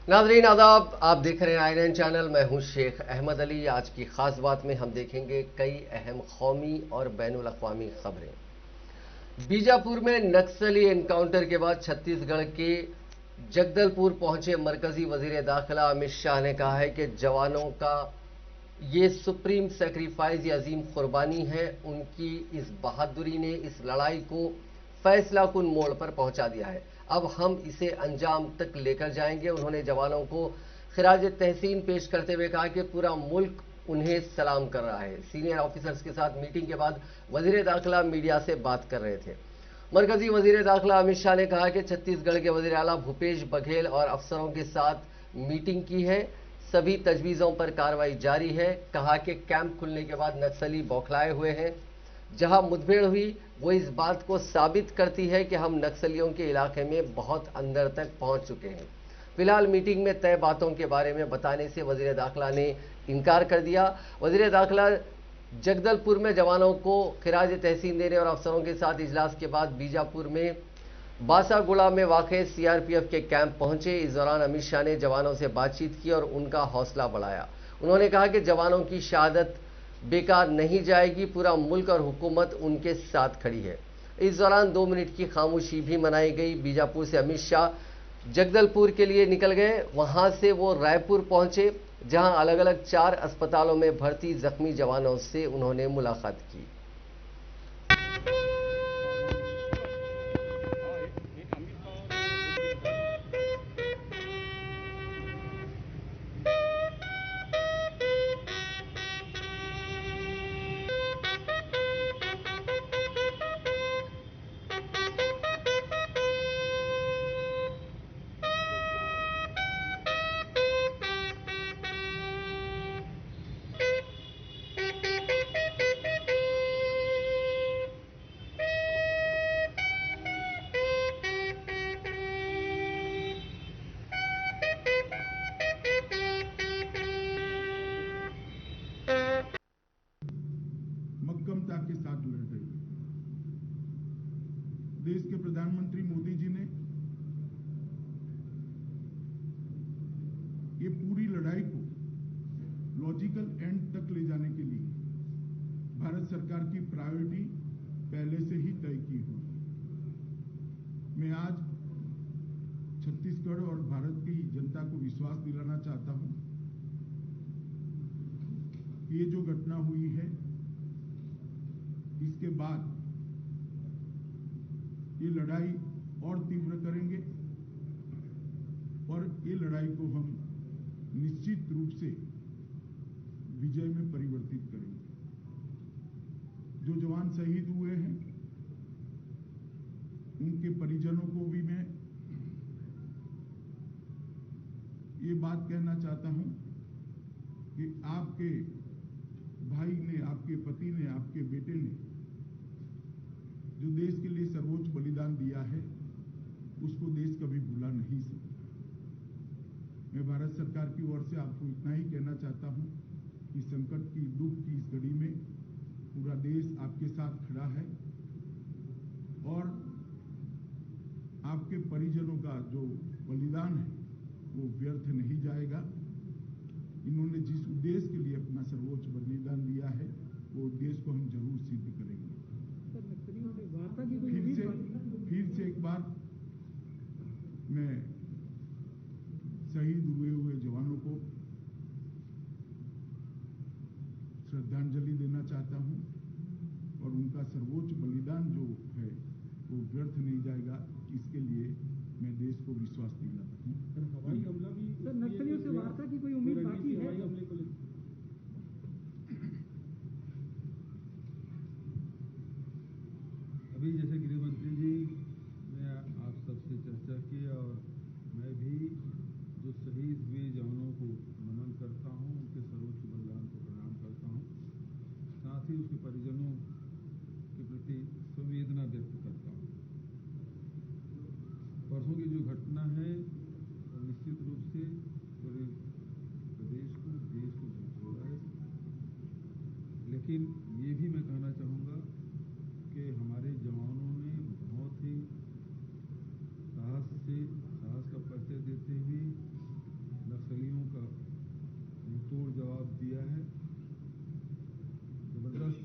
नाज़रीन आदाब, आप देख रहे हैं INN चैनल। मैं हूं शेख अहमद अली। आज की खास बात में हम देखेंगे कई अहम कौमी और बैनुल अक़वामी खबरें। बीजापुर में नक्सली एनकाउंटर के बाद छत्तीसगढ़ के जगदलपुर पहुंचे मरकजी वजीर दाखिला अमित शाह ने कहा है कि जवानों का ये सुप्रीम सेक्रीफाइस, ये अजीम कुर्बानी है। उनकी इस बहादुरी ने इस लड़ाई को फैसला कुन मोड़ पर पहुंचा दिया है। अब हम इसे अंजाम तक लेकर जाएंगे। उन्होंने जवानों को खिराज तहसीन पेश करते हुए कहा कि पूरा मुल्क उन्हें सलाम कर रहा है। सीनियर ऑफिसर्स के साथ मीटिंग के बाद वजीर दाखिला मीडिया से बात कर रहे थे। मरकजी वजीर दाखिला अमित शाह ने कहा कि छत्तीसगढ़ के वजीर आला भूपेश बघेल और अफसरों के साथ मीटिंग की है। सभी तजवीज़ों पर कार्रवाई जारी है। कहा कि कैंप खुलने के बाद नक्सली बौखलाए हुए हैं। जहां मुठभेड़ हुई वो इस बात को साबित करती है कि हम नक्सलियों के इलाके में बहुत अंदर तक पहुंच चुके हैं। फिलहाल मीटिंग में तय बातों के बारे में बताने से वजीर दाखिला ने इनकार कर दिया। वजीर दाखिला जगदलपुर में जवानों को खिराज तहसीन देने और अफसरों के साथ इजलास के बाद बीजापुर में बासागुड़ा में वाक़ सीआरपीएफ के कैंप पहुंचे। इस दौरान अमित शाह ने जवानों से बातचीत की और उनका हौसला बढ़ाया। उन्होंने कहा कि जवानों की शहादत बेकार नहीं जाएगी, पूरा मुल्क और हुकूमत उनके साथ खड़ी है। इस दौरान 2 मिनट की खामोशी भी मनाई गई। बीजापुर से अमित शाह जगदलपुर के लिए निकल गए। वहां से वो रायपुर पहुंचे, जहां अलग अलग 4 अस्पतालों में भर्ती जख्मी जवानों से उन्होंने मुलाकात की। मक्कमता के साथ लड़ रही है। देश के प्रधानमंत्री मोदी जी ने ये पूरी लड़ाई को लॉजिकल एंड तक ले जाने के लिए भारत सरकार की प्रायोरिटी पहले से ही तय की हुई। मैं आज छत्तीसगढ़ और भारत की जनता को विश्वास दिलाना चाहता हूं, ये जो घटना हुई है इसके बाद ये लड़ाई और तीव्र करेंगे और ये लड़ाई को हम निश्चित रूप से विजय में परिवर्तित करेंगे। जो जवान शहीद हुए हैं उनके परिजनों को भी मैं ये बात कहना चाहता हूं कि आपके भाई ने, आपके पति ने, आपके बेटे ने जो देश के लिए सर्वोच्च बलिदान दिया है उसको देश कभी भुला नहीं सकता। मैं भारत सरकार की ओर से आपको इतना ही कहना चाहता हूं कि संकट की, दुख की इस घड़ी में पूरा देश आपके साथ खड़ा है और आपके परिजनों का जो बलिदान है वो व्यर्थ नहीं जाएगा। इन्होंने जिस उद्देश्य के लिए अपना सर्वोच्च बलिदान दिया है वो उद्देश्य को हम जरूर सिद्ध करेंगे। फिर से एक बार मैं शहीद हुए जवानों को श्रद्धांजलि देना चाहता हूं और उनका सर्वोच्च बलिदान जो है वो व्यर्थ नहीं जाएगा, इसके लिए मैं देश को विश्वास दिलाता हूं। हवाई हमला भी सर, नक्सलियों से वार्ता की कोई उम्मीद बाकी है? हवाई हमले को अभी जैसे गृह मंत्री जी ने आप सबसे चर्चा की और मैं भी जो शहीद हुए जवानों को नमन करता हूं, उनके सर्वोच्च बलिदान को प्रणाम करता हूं, साथ ही उसके परिजनों के प्रति संवेदना व्यक्त करता हूं। परसों की जो घटना है निश्चित रूप से पूरे प्रदेश को, देश को झकझोरा है, लेकिन ये भी मैं कहना चाहूँगा कि हमारे जवानों ने बहुत ही साहस का परिचय देते हुए नक्सलियों का मुंहतोड़ जवाब दिया है। जबरदस्त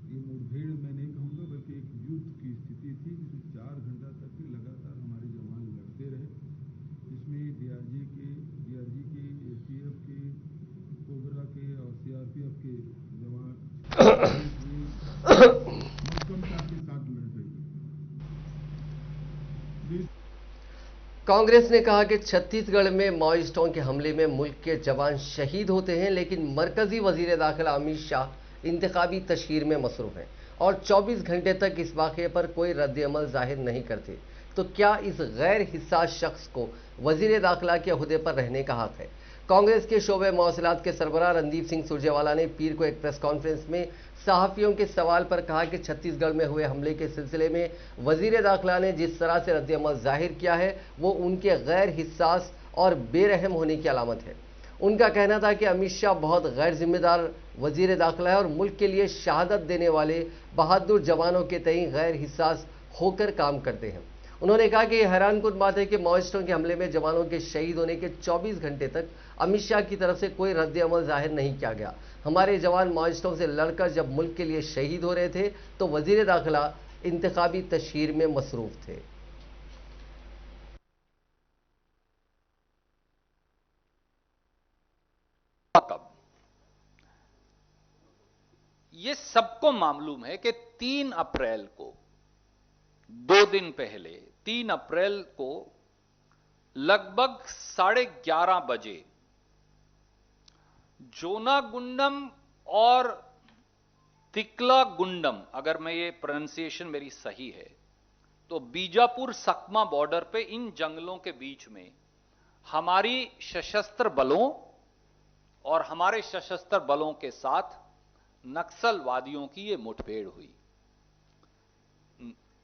ये मुठभेड़ मैं नहीं कहूँगा बल्कि एक युद्ध की स्थिति थी जिसमें 4 घंटा तक लगातार हमारे जवान लड़ते रहे, जिसमें डीआरजी के, एसटीएफ के, कोबरा के और सीआरपीएफ के जवान मक्कमता के साथ लड़ रहे हैं। कांग्रेस ने कहा कि छत्तीसगढ़ में माओइस्टों के हमले में मुल्क के जवान शहीद होते हैं, लेकिन मरकजी वजीर दाखिला अमित शाह इंतखाबी तशहीर में मसरूफ हैं और 24 घंटे तक इस वाक़े पर कोई रद्द-ए-अमल जाहिर नहीं करते। तो क्या इस गैर हिस्सास शख्स को वजीर दाखिला के ओहदे पर रहने का हक है? कांग्रेस के शोबे मौसलात के सरबराह रणदीप सिंह सुरजेवाला ने पीर को एक प्रेस कॉन्फ्रेंस में सहाफ़ियों के सवाल पर कहा कि छत्तीसगढ़ में हुए हमले के सिलसिले में वजीर दाखिला ने जिस तरह से रद्द-ए-अमल जाहिर किया है वो उनके गैर हिस्सास और बेरहम होने की अलामत है। उनका कहना था कि अमित शाह बहुत गैर जिम्मेदार वजीर दाखिला है और मुल्क के लिए शहादत देने वाले बहादुर जवानों के तई गैर हिस्सास होकर काम करते हैं। उन्होंने कहा कि यह हैरानकुन बात है कि माओइस्टों के हमले में जवानों के शहीद होने के 24 घंटे तक अमित शाह की तरफ से कोई रद्द-ए-अमल जाहिर नहीं किया गया। हमारे जवान माओइस्टों से लड़कर जब मुल्क के लिए शहीद हो रहे थे तो वजीर दाखिला इंतखाबी तशहीर में मसरूफ थे। ये सबको मालूम है कि 3 अप्रैल को, 2 दिन पहले 3 अप्रैल को लगभग 11:30 बजे जोनागुंडम और तिक्लागुंडम, अगर मैं ये प्रोनाउंसिएशन मेरी सही है, तो बीजापुर सकमा बॉर्डर पे इन जंगलों के बीच में हमारी सशस्त्र बलों और हमारे सशस्त्र बलों के साथ नक्सलवादियों की ये मुठभेड़ हुई।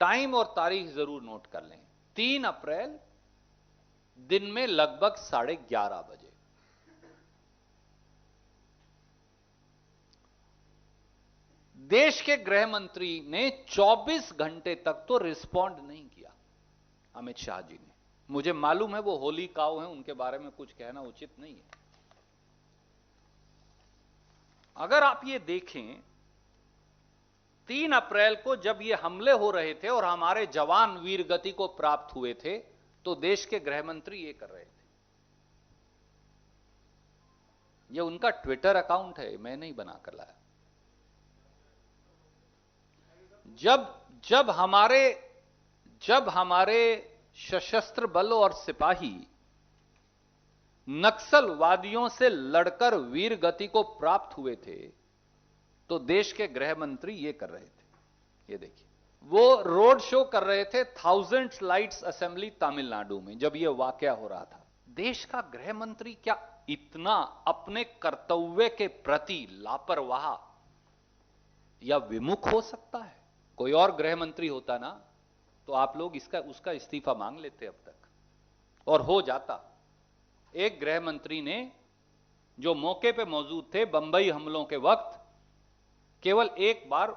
टाइम और तारीख जरूर नोट कर लें, 3 अप्रैल दिन में लगभग 11:30 बजे। देश के गृह मंत्री ने 24 घंटे तक तो रिस्पॉन्ड नहीं किया अमित शाह जी ने। मुझे मालूम है वो होली काऊ हैं, उनके बारे में कुछ कहना उचित नहीं है। अगर आप ये देखें, 3 अप्रैल को जब ये हमले हो रहे थे और हमारे जवान वीर गति को प्राप्त हुए थे तो देश के गृह मंत्री ये कर रहे थे। ये उनका ट्विटर अकाउंट है, मैं नहीं बनाकर लाया। जब हमारे सशस्त्र बल और सिपाही नक्सलवादियों से लड़कर वीर गति को प्राप्त हुए थे तो देश के गृह मंत्री ये कर रहे थे। ये देखिए, वो रोड शो कर रहे थे 1000 लाइट्स असेंबली तमिलनाडु में जब ये वाकया हो रहा था। देश का गृह मंत्री क्या इतना अपने कर्तव्य के प्रति लापरवाह या विमुख हो सकता है? कोई और गृह मंत्री होता ना तो आप लोग उसका इस्तीफा मांग लेते अब तक, और हो जाता। एक गृह मंत्री ने जो मौके पे मौजूद थे बंबई हमलों के वक्त, केवल एक बार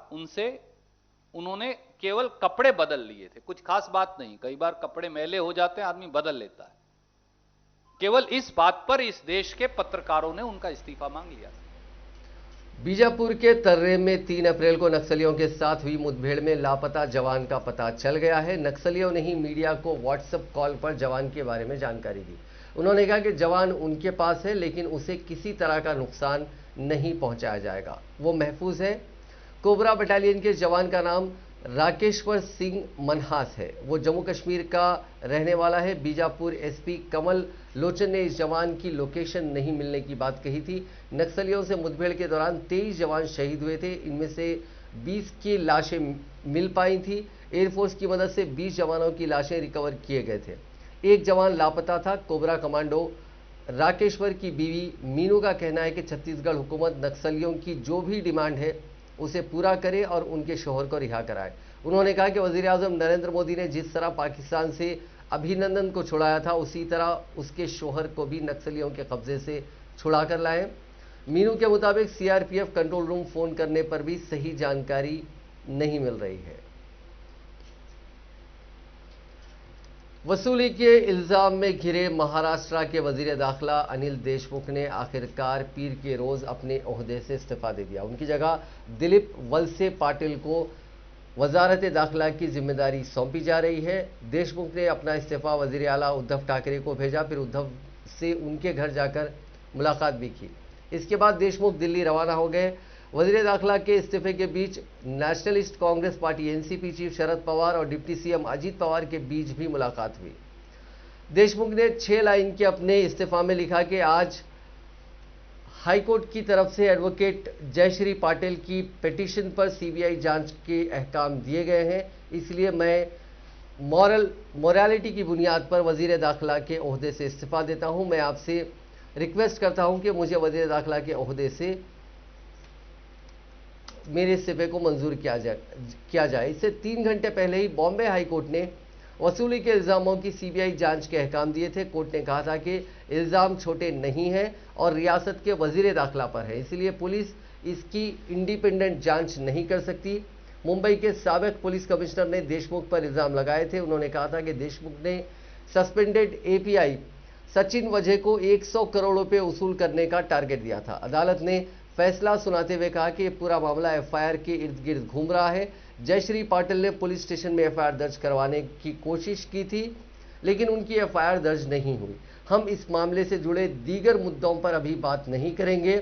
उन्होंने केवल कपड़े बदल लिए थे, कुछ खास बात नहीं। कई बार कपड़े मैले हो जाते हैं, आदमी बदल लेता है। केवल इस बात पर इस देश के पत्रकारों ने उनका इस्तीफा मांग लिया। बीजापुर के तर्रे में 3 अप्रैल को नक्सलियों के साथ हुई मुठभेड़ में लापता जवान का पता चल गया है। नक्सलियों ने ही मीडिया को व्हाट्सएप कॉल पर जवान के बारे में जानकारी दी। उन्होंने कहा कि जवान उनके पास है लेकिन उसे किसी तरह का नुकसान नहीं पहुंचाया जाएगा, वो महफूज है। कोबरा बटालियन के जवान का नाम राकेश्वर सिंह मनहास है, वो जम्मू कश्मीर का रहने वाला है। बीजापुर एसपी कमल लोचन ने इस जवान की लोकेशन नहीं मिलने की बात कही थी। नक्सलियों से मुठभेड़ के दौरान 23 जवान शहीद हुए थे, इनमें से 20 की लाशें मिल पाई थी। एयरफोर्स की मदद से 20 जवानों की लाशें रिकवर किए गए थे। एक जवान लापता था। कोबरा कमांडो राकेश्वर की बीवी मीनू का कहना है कि छत्तीसगढ़ हुकूमत नक्सलियों की जो भी डिमांड है उसे पूरा करे और उनके शोहर को रिहा कराए। उन्होंने कहा कि वजीर आजम नरेंद्र मोदी ने जिस तरह पाकिस्तान से अभिनंदन को छुड़ाया था उसी तरह उसके शोहर को भी नक्सलियों के कब्जे से छुड़ा कर लाए। मीनू के मुताबिक सीआरपीएफ कंट्रोल रूम फोन करने पर भी सही जानकारी नहीं मिल रही है। वसूली के इल्जाम में घिरे महाराष्ट्र के वजीर दाखिला अनिल देशमुख ने आखिरकार पीर के रोज अपने ओहदे से इस्तीफा दे दिया। उनकी जगह दिलीप वलसे पाटिल को वजारत दाखिला की जिम्मेदारी सौंपी जा रही है। देशमुख ने अपना इस्तीफा वजीर आला उद्धव ठाकरे को भेजा, फिर उद्धव से उनके घर जाकर मुलाकात भी की। इसके बाद देशमुख दिल्ली रवाना हो गए। वजीर दाखिला के इस्तीफे के बीच Nationalist Congress Party NCP chief Sharad Pawar और डिप्टी सीएम अजीत पवार के बीच भी मुलाकात हुई। देशमुख ने 6 लाइन के अपने इस्तीफा में लिखा कि आज हाईकोर्ट की तरफ से एडवोकेट जयश्री पाटिल की पिटीशन पर सीबीआई जांच के अहकाम दिए गए हैं, इसलिए मैं मोरालिटी की बुनियाद पर वजीर दाखिला के ओहदे से इस्तीफा देता हूं। मैं आपसे रिक्वेस्ट करता हूं कि मुझे वजीर दाखिला के ओहदे से मेरे इस्तीफे को मंजूर किया जाए। इससे 3 घंटे पहले ही बॉम्बे हाई कोर्ट ने वसूली के इल्जामों की सीबीआई जांच के अहकाम दिए थे। कोर्ट ने कहा था कि इल्जाम छोटे नहीं हैं और रियासत के वजीर दाखिला पर है, इसलिए पुलिस इसकी इंडिपेंडेंट जांच नहीं कर सकती। मुंबई के साबिक पुलिस कमिश्नर ने देशमुख पर इल्जाम लगाए थे। उन्होंने कहा था कि देशमुख ने सस्पेंडेड एपीआई सचिन वजह को 100 करोड़ रुपए वसूल करने का टारगेट दिया था। अदालत ने फैसला सुनाते हुए कहा कि पूरा मामला एफआईआर के इर्द गिर्द घूम रहा है। जयश्री पाटिल ने पुलिस स्टेशन में एफआईआर दर्ज करवाने की कोशिश की थी, लेकिन उनकी एफआईआर दर्ज नहीं हुई। हम इस मामले से जुड़े दीगर मुद्दों पर अभी बात नहीं करेंगे।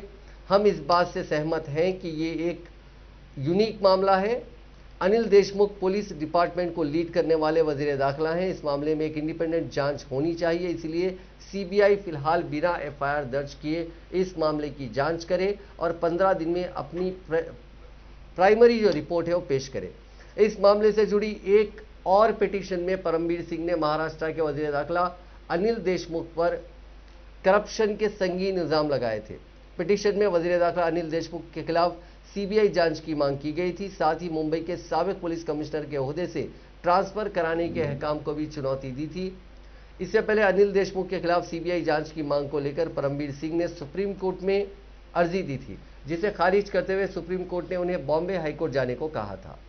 हम इस बात से सहमत हैं कि ये एक यूनिक मामला है। अनिल देशमुख पुलिस डिपार्टमेंट को लीड करने वाले वजीर दाखिला हैं। इस मामले में एक इंडिपेंडेंट जांच होनी चाहिए, इसलिए सीबीआई फिलहाल बिना एफआईआर दर्ज किए इस मामले की जांच करे और 15 दिन में अपनी प्राइमरी जो रिपोर्ट है वो पेश करे। इस मामले से जुड़ी एक और पिटीशन में परमबीर सिंह ने महाराष्ट्र के वजीर दाखिला अनिल देशमुख पर करप्शन के संगीन इल्जाम लगाए थे। पिटीशन में वजीर दाखिला अनिल देशमुख के खिलाफ सीबीआई जांच की मांग की गई थी। साथ ही मुंबई के साबिक पुलिस कमिश्नर के ओहदे से ट्रांसफर कराने के अहकाम को भी चुनौती दी थी। इससे पहले अनिल देशमुख के खिलाफ सीबीआई जांच की मांग को लेकर परमबीर सिंह ने सुप्रीम कोर्ट में अर्जी दी थी, जिसे खारिज करते हुए सुप्रीम कोर्ट ने उन्हें बॉम्बे हाईकोर्ट जाने को कहा था।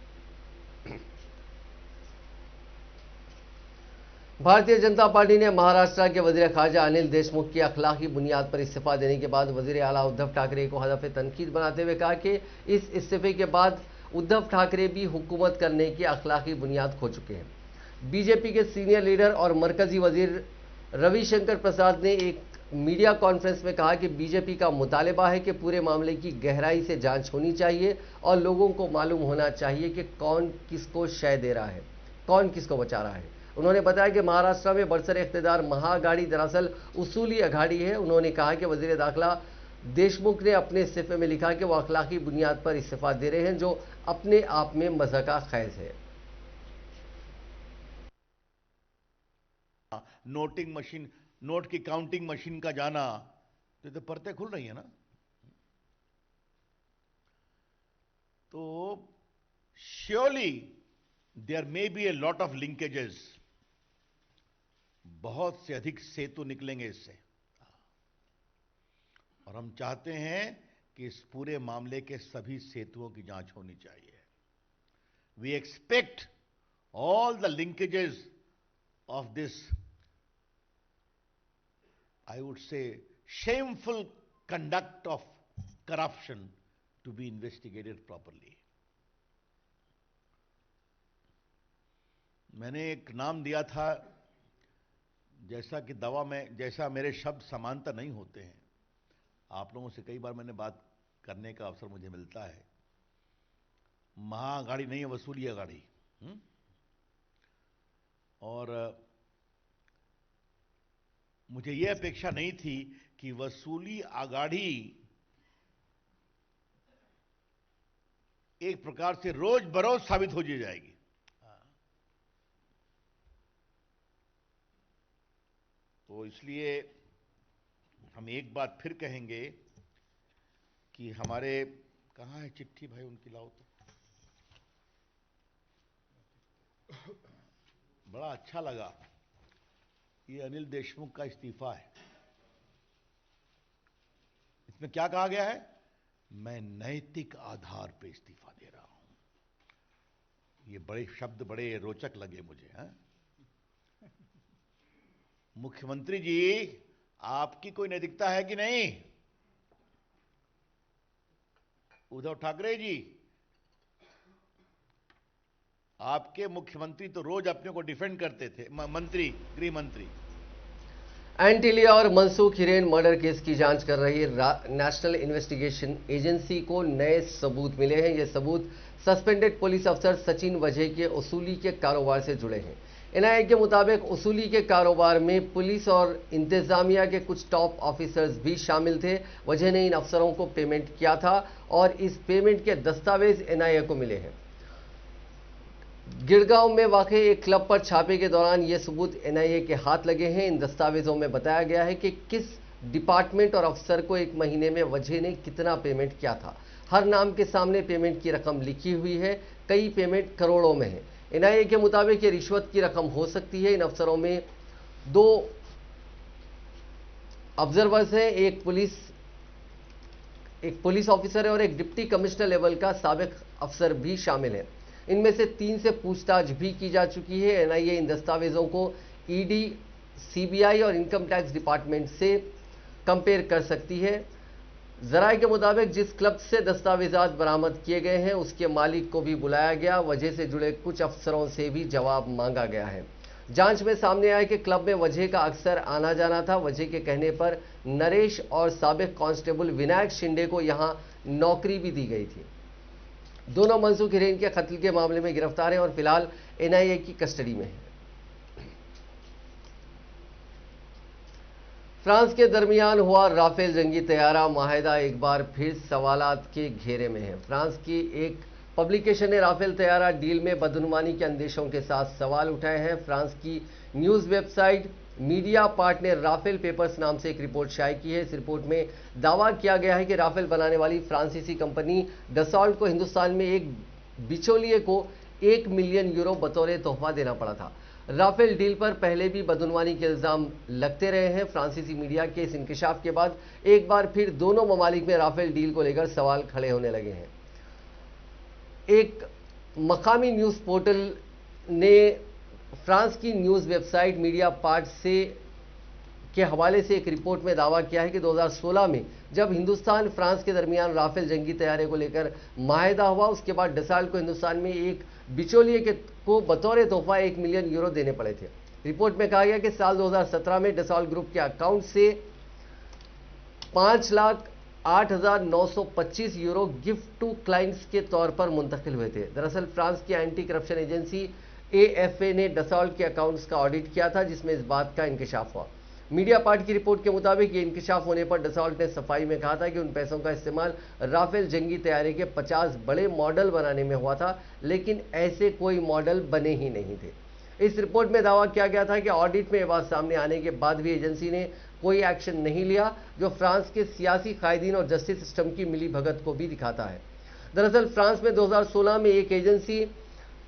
भारतीय जनता पार्टी ने महाराष्ट्र के वजीर खारजा अनिल देशमुख की अखलाकी बुनियाद पर इस्तीफा देने के बाद वजीर आला उद्धव ठाकरे को हदफ तनकीद बनाते हुए कहा कि इस इस्तीफे के बाद उद्धव ठाकरे भी हुकूमत करने की अखलाकी बुनियाद खो चुके हैं। बीजेपी के सीनियर लीडर और मरकजी वजीर रविशंकर प्रसाद ने एक मीडिया कॉन्फ्रेंस में कहा कि बीजेपी का मुतालबा है कि पूरे मामले की गहराई से जांच होनी चाहिए और लोगों को मालूम होना चाहिए कि कौन किसको शय दे रहा है, कौन किसको बचा रहा है। उन्होंने बताया कि महाराष्ट्र में बरसर इख्तिदार महाअघाड़ी दरअसल उसूली अघाड़ी है। उन्होंने कहा कि वजीर दाखिला देशमुख ने अपने इस्तीफे में लिखा कि वो अखलाकी बुनियाद पर इस्तीफा दे रहे हैं, जो अपने आप में मज़ाका खैज है। नोटिंग मशीन, नोट की काउंटिंग मशीन का जाना, तो परतें खुल रही है ना। तो surely there may be a lot of linkages, बहुत से अधिक सेतु निकलेंगे इससे, और हम चाहते हैं कि इस पूरे मामले के सभी सेतुओं की जांच होनी चाहिए। We expect all the linkages of this, I would say, shameful conduct of corruption to be investigated properly. मैंने एक नाम दिया था, जैसा कि दवा में जैसा मेरे शब्द समांतर नहीं होते हैं। आप लोगों से कई बार मैंने बात करने का अवसर मुझे मिलता है। महाअघाड़ी नहीं है, वसूली अघाड़ी। और मुझे यह अपेक्षा नहीं थी कि वसूली अघाड़ी एक प्रकार से रोज बरोज साबित हो जाएगी। तो इसलिए हम एक बात फिर कहेंगे कि हमारे, कहां है चिट्ठी भाई, उनकी लाओ तो। बड़ा अच्छा लगा, ये अनिल देशमुख का इस्तीफा है। इसमें क्या कहा गया है? मैं नैतिक आधार पर इस्तीफा दे रहा हूं। ये बड़े शब्द बड़े रोचक लगे मुझे। मुख्यमंत्री जी, आपकी कोई नैतिकता है कि नहीं? उद्धव ठाकरे जी, आपके मुख्यमंत्री तो रोज अपने को डिफेंड करते थे, मंत्री, गृह मंत्री। एंटीलिया और मनसूख हिरेन मर्डर केस की जांच कर रही नेशनल इन्वेस्टिगेशन एजेंसी को नए सबूत मिले हैं। ये सबूत सस्पेंडेड पुलिस अफसर सचिन वजह के वसूली के कारोबार से जुड़े हैं। एनआईए के मुताबिक वसूली के कारोबार में पुलिस और इंतजामिया के कुछ टॉप ऑफिसर्स भी शामिल थे। वजह ने इन अफसरों को पेमेंट किया था और इस पेमेंट के दस्तावेज एनआईए को मिले हैं। गिरगांव में वाक़ एक क्लब पर छापे के दौरान ये सबूत एनआईए के हाथ लगे हैं। इन दस्तावेजों में बताया गया है कि किस डिपार्टमेंट और अफसर को एक महीने में वजह ने कितना पेमेंट किया था। हर नाम के सामने पेमेंट की रकम लिखी हुई है। कई पेमेंट करोड़ों में है। एनआईए के मुताबिक ये रिश्वत की रकम हो सकती है। इन अफसरों में 2 ऑब्जर्वर्स हैं, एक पुलिस ऑफिसर है और एक डिप्टी कमिश्नर लेवल का साबिक अफसर भी शामिल है। इनमें से 3 से पूछताछ भी की जा चुकी है। एनआईए इन दस्तावेजों को ईडी, सीबीआई और इनकम टैक्स डिपार्टमेंट से कंपेयर कर सकती है। जराये के मुताबिक जिस क्लब से दस्तावेजात बरामद किए गए हैं उसके मालिक को भी बुलाया गया। वजह से जुड़े कुछ अफसरों से भी जवाब मांगा गया है। जांच में सामने आया कि क्लब में वजह का अक्सर आना जाना था। वजह के कहने पर नरेश और साबिक कांस्टेबल विनायक शिंदे को यहां नौकरी भी दी गई थी। दोनों मनसूख हिरेन के कत्ल के मामले में गिरफ्तार हैं और फिलहाल एनआईए की कस्टडी में हैं। फ्रांस के दरमियान हुआ राफेल जंगी तैयारा माहिदा एक बार फिर सवालात के घेरे में है। फ्रांस की एक पब्लिकेशन ने राफेल तैयारा डील में बदनुमानी के अंदेशों के साथ सवाल उठाए हैं। फ्रांस की न्यूज वेबसाइट मीडिया पार्ट ने राफेल पेपर्स नाम से एक रिपोर्ट शाये की है। इस रिपोर्ट में दावा किया गया है कि राफेल बनाने वाली फ्रांसीसी कंपनी डसॉल्ट को हिंदुस्तान में एक बिचौलिए को 1 मिलियन यूरो बतौर तोहफा देना पड़ा था। राफेल डील पर पहले भी बदनुमानी के इल्जाम लगते रहे हैं। फ्रांसीसी मीडिया के इस इंकशाफ के बाद एक बार फिर दोनों ममालिक में राफेल डील को लेकर सवाल खड़े होने लगे हैं। एक मकामी न्यूज पोर्टल ने फ्रांस की न्यूज वेबसाइट मीडिया पार्ट के हवाले से एक रिपोर्ट में दावा किया है कि 2016 में जब हिंदुस्तान फ्रांस के दरमियान राफेल जंगी तैयारे को लेकर माहिदा हुआ, उसके बाद डसॉल्ट को हिंदुस्तान में एक बिचौलिए को बतौर तोहफा 1 मिलियन यूरो देने पड़े थे। रिपोर्ट में कहा गया कि साल 2017 में डसॉल्ट ग्रुप के अकाउंट से 5,08,925 यूरो गिफ्ट टू क्लाइंट्स के तौर पर मुंतकिल हुए थे। दरअसल फ्रांस की एंटी करप्शन एजेंसी एएफए ने डसॉल्ट के अकाउंट्स का ऑडिट किया था, जिसमें इस बात का इंकशाफ हुआ। मीडिया पार्ट की रिपोर्ट के मुताबिक ये इंकशाफ होने पर डसॉल्ट ने सफाई में कहा था कि उन पैसों का इस्तेमाल राफेल जंगी तैयारे के 50 बड़े मॉडल बनाने में हुआ था, लेकिन ऐसे कोई मॉडल बने ही नहीं थे। इस रिपोर्ट में दावा किया गया था कि ऑडिट में यह बात सामने आने के बाद भी एजेंसी ने कोई एक्शन नहीं लिया, जो फ्रांस के सियासी कायदीन और जस्टिस सिस्टम की मिलीभगत को भी दिखाता है। दरअसल फ्रांस में 2016 में एक एजेंसी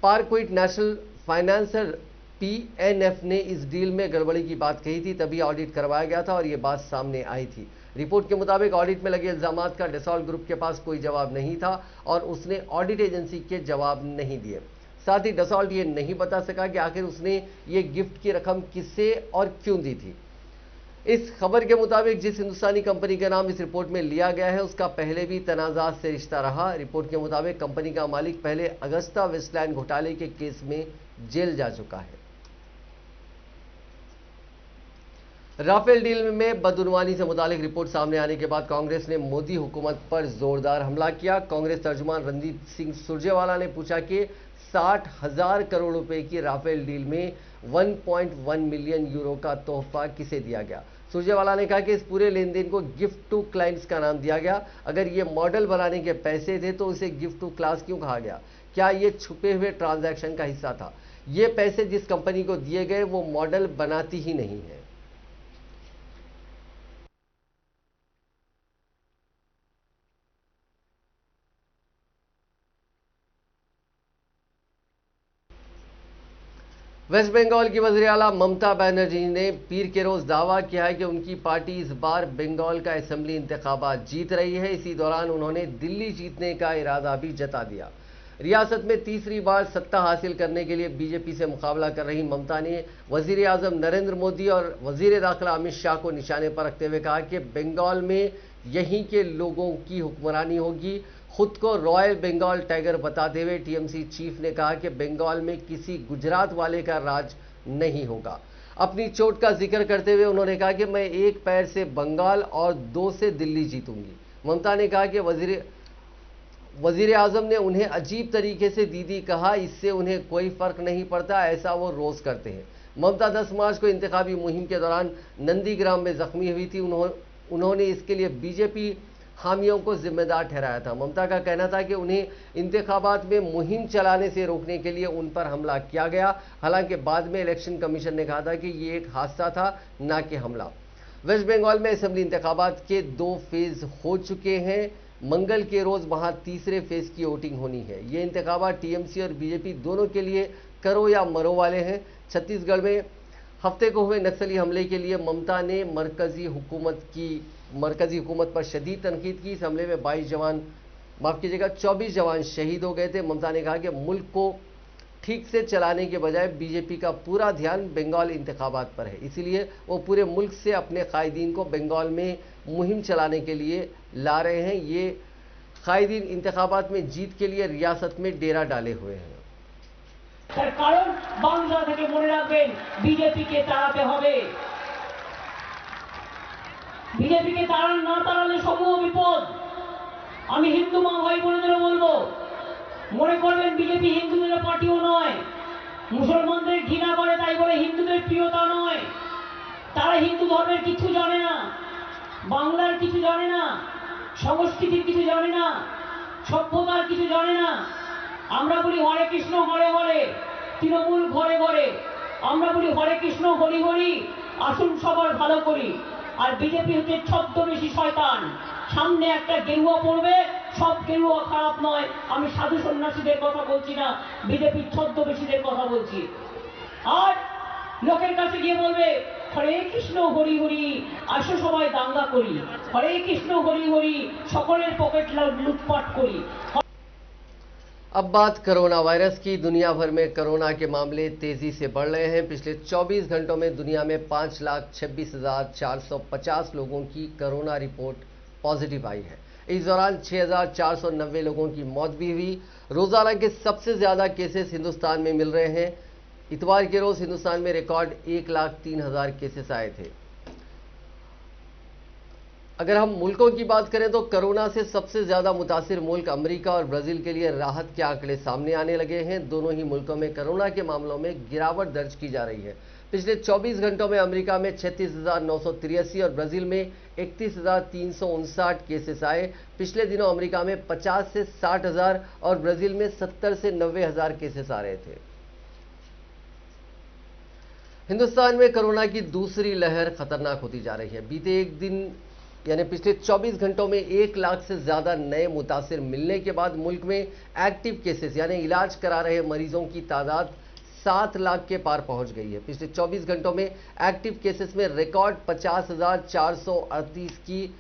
पारक्विट नेशनल फाइनेंसर पीएनएफ ने इस डील में गड़बड़ी की बात कही थी, तभी ऑडिट करवाया गया था और ये बात सामने आई थी। रिपोर्ट के मुताबिक ऑडिट में लगे इल्जामात का डसॉल्ट ग्रुप के पास कोई जवाब नहीं था और उसने ऑडिट एजेंसी के जवाब नहीं दिए। साथ ही डसॉल्ट ये नहीं बता सका कि आखिर उसने ये गिफ्ट की रकम किससे और क्यों दी थी। इस खबर के मुताबिक जिस हिंदुस्तानी कंपनी का नाम इस रिपोर्ट में लिया गया है उसका पहले भी तनाजात से रिश्ता रहा। रिपोर्ट के मुताबिक कंपनी का मालिक पहले अगस्ता वेस्टलैंड घोटाले के केस में जेल जा चुका है। राफेल डील में बदनुमानी से मुतालिक रिपोर्ट सामने आने के बाद कांग्रेस ने मोदी हुकूमत पर जोरदार हमला किया। कांग्रेस तर्जुमान रणदीप सिंह सुरजेवाला ने पूछा कि 60,000 करोड़ रुपए की राफेल डील में 1.1 मिलियन यूरो का तोहफा किसे दिया गया। सुरजेवाला ने कहा कि इस पूरे लेन देन को गिफ्ट टू क्लाइंट्स का नाम दिया गया। अगर ये मॉडल बनाने के पैसे थे तो इसे गिफ्ट टू क्लास क्यों कहा गया? क्या ये छुपे हुए ट्रांजैक्शन का हिस्सा था? ये पैसे जिस कंपनी को दिए गए वो मॉडल बनाती ही नहीं है। वेस्ट बंगाल की वज़ीर आला ममता बनर्जी ने पीर के रोज दावा किया है कि उनकी पार्टी इस बार बंगाल का असेंबली इंतखाबात जीत रही है। इसी दौरान उन्होंने दिल्ली जीतने का इरादा भी जता दिया। रियासत में तीसरी बार सत्ता हासिल करने के लिए बीजेपी से मुकाबला कर रही ममता ने वजीर आजम नरेंद्र मोदी और वजीर दाखिला अमित शाह को निशाने पर रखते हुए कहा कि बंगाल में यहीं के लोगों की हुक्मरानी होगी। खुद को रॉयल बंगाल टाइगर बताते हुए टीएमसी चीफ ने कहा कि बंगाल में किसी गुजरात वाले का राज नहीं होगा। अपनी चोट का जिक्र करते हुए उन्होंने कहा कि मैं एक पैर से बंगाल और 2 से दिल्ली जीतूंगी। ममता ने कहा कि वजीर आजम ने उन्हें अजीब तरीके से दीदी कहा, इससे उन्हें कोई फर्क नहीं पड़ता, ऐसा वो रोज करते हैं। ममता 10 मार्च को इंतखाबी मुहिम के दौरान नंदीग्राम में जख्मी हुई थी। उन्होंने इसके लिए बीजेपी हामियों को जिम्मेदार ठहराया था। ममता का कहना था कि उन्हें इंतखाबात में मुहिम चलाने से रोकने के लिए उन पर हमला किया गया। हालांकि बाद में इलेक्शन कमीशन ने कहा था कि ये एक हादसा था, ना कि हमला। वेस्ट बंगाल में असेंबली इंतखाबात के 2 फेज हो चुके हैं। मंगल के रोज वहां तीसरे फेज की वोटिंग होनी है। ये इंतखाबात टीएमसी और बीजेपी दोनों के लिए करो या मरो वाले हैं। छत्तीसगढ़ में हफ्ते को हुए नक्सली हमले के लिए ममता ने मरकजी हुकूमत पर शदीद तनकीद की। इस हमले में 24 जवान शहीद हो गए थे। ममता ने कहा कि मुल्क को ठीक से चलाने के बजाय बीजेपी का पूरा ध्यान बंगाल इंतखाबात पर है, इसीलिए वो पूरे मुल्क से अपने कायदीन को बंगाल में मुहिम चलाने के लिए ला रहे हैं। ये कायदीन इंतखाबात में जीत के लिए रियासत में डेरा डाले हुए हैं। তার কারণ বাংলা থেকে মনে রাখবেন বিজেপিকে তাড়াতে হবে। বিজেপিকে তাড়ালে সমূহ বিপদ। আমি হিন্দু মা ভাই বোনেদের বলবো, মনে করবেন বিজেপি হিন্দুদের পার্টিও নয়, মুসলমানদের ঘৃণা করে তাই বলে হিন্দুদের প্রিয়তা নয়। তারা হিন্দু ধর্মের কিছু জানে না, বাংলার কিছু জানে না, সংস্কৃতির কিছু জানে না, সভ্যতার কিছু জানে না। আমরা বলি হরে কৃষ্ণ হরে হরে, তৃণমূল ঘরে ঘরে। আমরা বলি হরে কৃষ্ণ হরি হরি, আসুন সবার ভালো করি। আর বিজেপি হচ্ছে ছদ্মবেশী শয়তান। সামনে একটা গেরুয়া পড়বে, সব গেরুয়া খারাপ নয়। আমি সাধু সন্ন্যাসীদের কথা বলছি না, বিজেপির ছদ্মবেশীদের কথা বলছি। আর লোকের কাছে গিয়ে বলবে হরে কৃষ্ণ হরি হরি, আসো সবাই দাঙ্গা করি। হরে কৃষ্ণ হরি হরি, সকলের পকেট লুটপাট করি। अब बात कोरोना वायरस की। दुनिया भर में कोरोना के मामले तेजी से बढ़ रहे हैं। पिछले 24 घंटों में दुनिया में 5,26,450 लोगों की कोरोना रिपोर्ट पॉजिटिव आई है। इस दौरान 6,490 लोगों की मौत भी हुई। रोजाना के सबसे ज्यादा केसेस हिंदुस्तान में मिल रहे हैं। इतवार के रोज हिंदुस्तान में रिकॉर्ड 1,03,000 केसेस आए थे। अगर हम मुल्कों की बात करें तो कोरोना से सबसे ज्यादा मुतासिर मुल्क अमेरिका और ब्राजील के लिए राहत के आंकड़े सामने आने लगे हैं। दोनों ही मुल्कों में कोरोना के मामलों में गिरावट दर्ज की जा रही है। पिछले 24 घंटों में अमेरिका में 36,983 और ब्राजील में 31,359 केसेस आए। पिछले दिनों अमेरिका में 50 से 60,000 और ब्राजील में 70 से 90,000 केसेस आ रहे थे। हिंदुस्तान में कोरोना की दूसरी लहर खतरनाक होती जा रही है। बीते एक दिन यानी पिछले 24 घंटों में 1 लाख से ज्यादा नए मुतासिर मिलने के बाद मुल्क में एक्टिव केसेस यानी इलाज करा रहे मरीजों की तादाद 7 लाख के पार पहुंच गई है। पिछले 24 घंटों में एक्टिव केसेस में रिकॉर्ड 50,438 की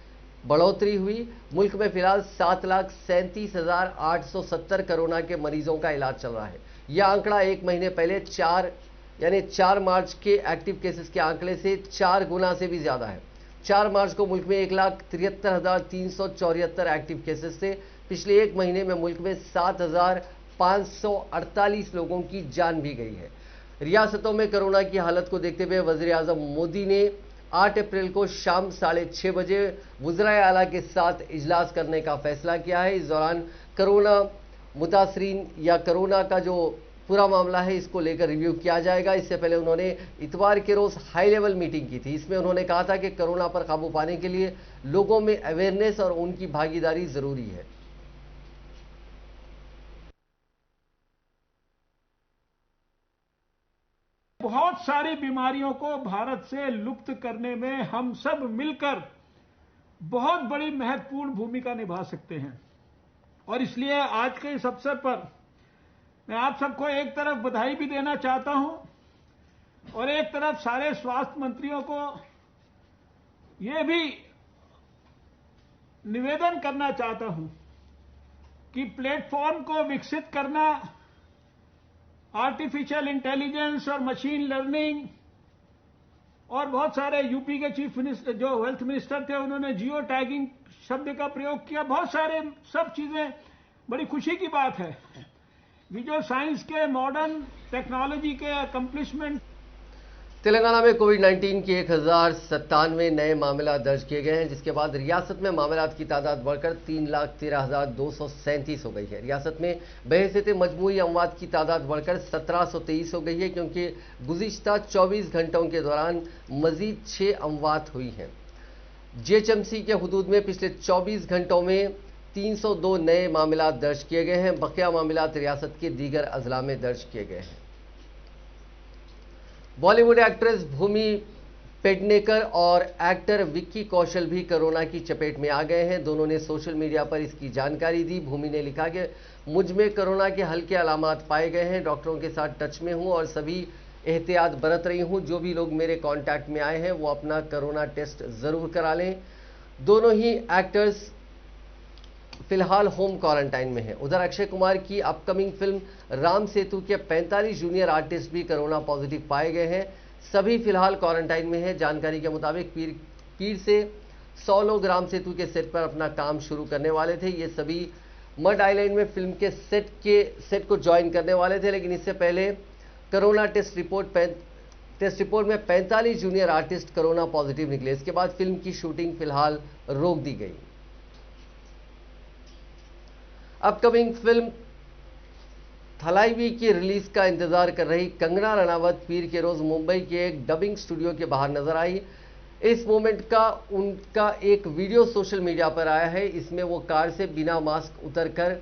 बढ़ोतरी हुई। मुल्क में फिलहाल 7,37,870 कोरोना के मरीजों का इलाज चल रहा है। यह आंकड़ा एक महीने पहले 4 मार्च के एक्टिव केसेस के आंकड़े से 4 गुना से भी ज्यादा है। 4 मार्च को मुल्क में 1,73,374 एक्टिव केसेस थे। पिछले एक महीने में मुल्क में 7,548 लोगों की जान भी गई है। रियासतों में कोरोना की हालत को देखते हुए वजीर आजम मोदी ने 8 अप्रैल को शाम 6:30 बजे वज़राए आला के साथ इजलास करने का फैसला किया है। इस दौरान कोरोना मुतासरीन या कोरोना का जो पूरा मामला है इसको लेकर रिव्यू किया जाएगा। इससे पहले उन्होंने इतवार के रोज हाई लेवल मीटिंग की थी। इसमें उन्होंने कहा था कि कोरोना पर काबू पाने के लिए लोगों में अवेयरनेस और उनकी भागीदारी जरूरी है। बहुत सारी बीमारियों को भारत से लुप्त करने में हम सब मिलकर बहुत बड़ी महत्वपूर्ण भूमिका निभा सकते हैं। और इसलिए आज के इस अवसर पर मैं आप सबको एक तरफ बधाई भी देना चाहता हूं और एक तरफ सारे स्वास्थ्य मंत्रियों को यह भी निवेदन करना चाहता हूं कि प्लेटफॉर्म को विकसित करना, आर्टिफिशियल इंटेलिजेंस और मशीन लर्निंग, और बहुत सारे यूपी के चीफ मिनिस्टर जो हेल्थ मिनिस्टर थे उन्होंने जियो टैगिंग शब्द का प्रयोग किया। बहुत सारे सब चीजें बड़ी खुशी की बात है कि जो साइंस के, मॉडर्न टेक्नोलॉजी के अकम्पलिशमेंट। तेलंगाना में कोविड-19 के 1097 नए मामला दर्ज किए गए हैं, जिसके बाद रियासत में मामलात की तादाद बढ़कर 3,13,237 हो गई है। रियासत में बहैसियत मजमूई अमवात की तादाद बढ़कर 1723 हो गई है, क्योंकि गुज़िश्ता 24 घंटों के दौरान मजीद 6 अमवात हुई हैं। जीएचएमसी के हुदूद में पिछले 24 घंटों में 302 नए मामला दर्ज किए गए हैं। बकिया मामलात रियासत के दीगर अजला में दर्ज किए गए हैं। बॉलीवुड एक्ट्रेस भूमि पेडनेकर और एक्टर विक्की कौशल भी कोरोना की चपेट में आ गए हैं। दोनों ने सोशल मीडिया पर इसकी जानकारी दी। भूमि ने लिखा कि मुझ में कोरोना के हल्के अलामात पाए गए हैं, डॉक्टरों के साथ टच में हूं और सभी एहतियात बरत रही हूं। जो भी लोग मेरे कांटेक्ट में आए हैं वो अपना कोरोना टेस्ट जरूर करा लें। दोनों ही एक्टर्स फिलहाल होम क्वारंटाइन में है। उधर अक्षय कुमार की अपकमिंग फिल्म राम सेतु के 45 जूनियर आर्टिस्ट भी कोरोना पॉजिटिव पाए गए हैं। सभी फिलहाल क्वारंटाइन में हैं। जानकारी के मुताबिक पीर से 100 लोग राम सेतु के सेट पर अपना काम शुरू करने वाले थे। ये सभी मड आइलैंड में फिल्म के सेट को ज्वाइन करने वाले थे, लेकिन इससे पहले कोरोना टेस्ट रिपोर्ट में 45 जूनियर आर्टिस्ट कोरोना पॉजिटिव निकले। इसके बाद फिल्म की शूटिंग फिलहाल रोक दी गई। अपकमिंग फिल्म थलाईवी की रिलीज का इंतजार कर रही कंगना रनावत पीर के रोज मुंबई के एक डबिंग स्टूडियो के बाहर नजर आई। इस मोमेंट का उनका एक वीडियो सोशल मीडिया पर आया है। इसमें वो कार से बिना मास्क उतरकर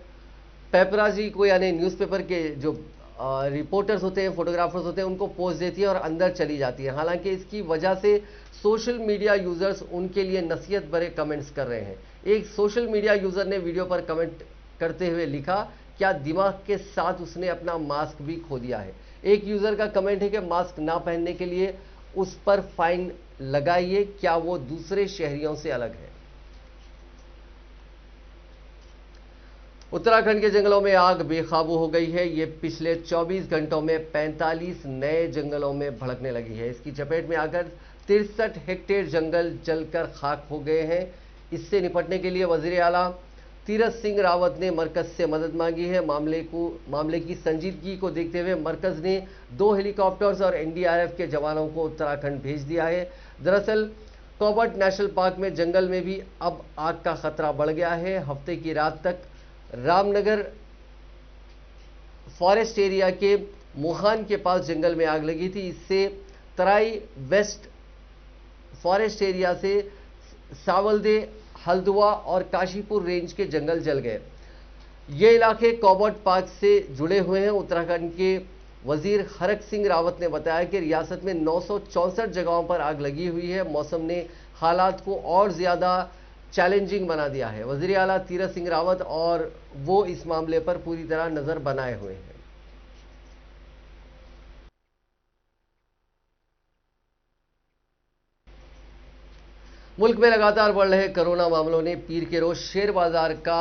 पेपराजी को, यानी न्यूज़पेपर के जो रिपोर्टर्स होते हैं, फोटोग्राफर्स होते हैं, उनको पोज देती है और अंदर चली जाती है। हालांकि इसकी वजह से सोशल मीडिया यूजर्स उनके लिए नसीहत भरे कमेंट्स कर रहे हैं। एक सोशल मीडिया यूजर ने वीडियो पर कमेंट करते हुए लिखा, क्या दिमाग के साथ उसने अपना मास्क भी खो दिया है। एक यूजर का कमेंट है कि मास्क ना पहनने के लिए उस पर फाइन लगाइए, क्या वो दूसरे शहरियों से अलग है। उत्तराखंड के जंगलों में आग बेकाबू हो गई है। ये पिछले 24 घंटों में 45 नए जंगलों में भड़कने लगी है। इसकी चपेट में आकर 63 हेक्टेयर जंगल जलकर खाक हो गए हैं। इससे निपटने के लिए वजीर आला तीरथ सिंह रावत ने मरकज से मदद मांगी है। मामले की संजीदगी को देखते हुए मरकज ने 2 हेलीकॉप्टर्स और एनडीआरएफ के जवानों को उत्तराखंड भेज दिया है। दरअसल कॉबर्ट नेशनल पार्क में जंगल में भी अब आग का खतरा बढ़ गया है। हफ्ते की रात तक रामनगर फॉरेस्ट एरिया के मुहान के पास जंगल में आग लगी थी। इससे तराई वेस्ट फॉरेस्ट एरिया से सावलदे, हल्द्वा और काशीपुर रेंज के जंगल जल गए। ये इलाके कॉबर्ट पार्क से जुड़े हुए हैं। उत्तराखंड के वजीर हरक सिंह रावत ने बताया कि रियासत में 964 जगहों पर आग लगी हुई है। मौसम ने हालात को और ज्यादा चैलेंजिंग बना दिया है। वजीर आला तीरथ सिंह रावत और वो इस मामले पर पूरी तरह नजर बनाए हुए हैं। मुल्क में लगातार बढ़ रहे कोरोना मामलों ने पीर के रोज शेयर बाजार का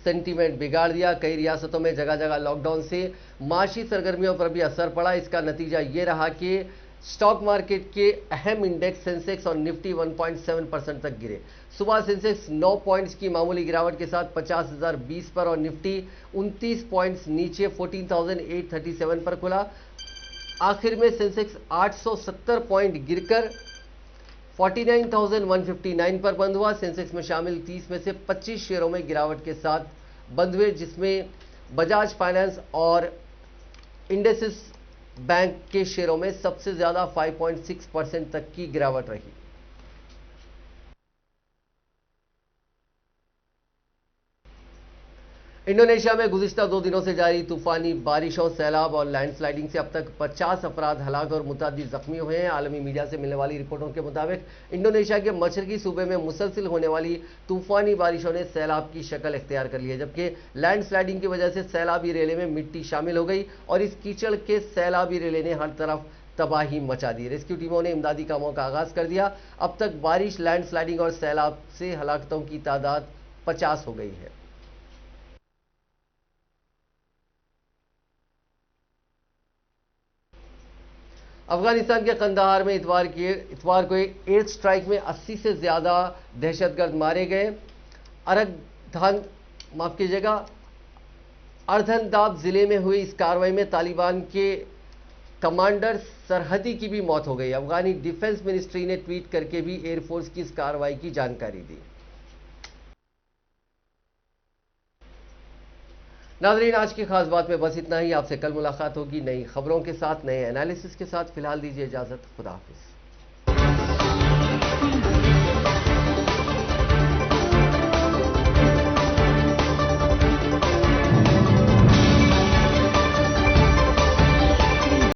सेंटीमेंट बिगाड़ दिया। कई रियासतों में जगह जगह लॉकडाउन से माशी सरगर्मियों पर भी असर पड़ा। इसका नतीजा ये रहा कि स्टॉक मार्केट के अहम इंडेक्स सेंसेक्स और निफ्टी 1.7% तक गिरे। सुबह सेंसेक्स 9 पॉइंट्स की मामूली गिरावट के साथ 50,020 पर और निफ्टी 29 पॉइंट्स नीचे 14,837 पर खुला। आखिर में सेंसेक्स 870 पॉइंट गिरकर 49,159 पर बंद हुआ। सेंसेक्स में शामिल 30 में से 25 शेयरों में गिरावट के साथ बंद हुए, जिसमें बजाज फाइनेंस और इंडसिस बैंक के शेयरों में सबसे ज्यादा 5.6% तक की गिरावट रही। इंडोनेशिया में गुज़िश्ता 2 दिनों से जारी तूफानी बारिशों, सैलाब और लैंडस्लाइडिंग से अब तक 50 अफराद हलाक और मुतअद्दिद जख्मी हुए हैं। आलमी मीडिया से मिलने वाली रिपोर्टों के मुताबिक इंडोनेशिया के मशरकी सूबे में मुसलसिल होने वाली तूफानी बारिशों ने सैलाब की शक्ल इख्तियार कर ली है, जबकि लैंडस्लाइडिंग की वजह से सैलाबी रेले में मिट्टी शामिल हो गई और इस कीचड़ के सैलाबी रेले ने हर तरफ तबाही मचा दी। रेस्क्यू टीमों ने इमदादी कामों का आगाज कर दिया। अब तक बारिश, लैंडस्लाइडिंग और सैलाब से हलाकतों की तादाद 50 हो गई है। अफगानिस्तान के कंदाहार में इतवार को एयर स्ट्राइक में 80 से ज्यादा दहशतगर्द मारे गए। अर्धनदाब जिले में हुई इस कार्रवाई में तालिबान के कमांडर सरहदी की भी मौत हो गई। अफगानी डिफेंस मिनिस्ट्री ने ट्वीट करके भी एयरफोर्स की इस कार्रवाई की जानकारी दी। नाज़रीन, आज की खास बात में बस इतना ही। आपसे कल मुलाकात होगी नई खबरों के साथ, नए एनालिसिस के साथ। फिलहाल दीजिए इजाजत। खुदा हाफिज।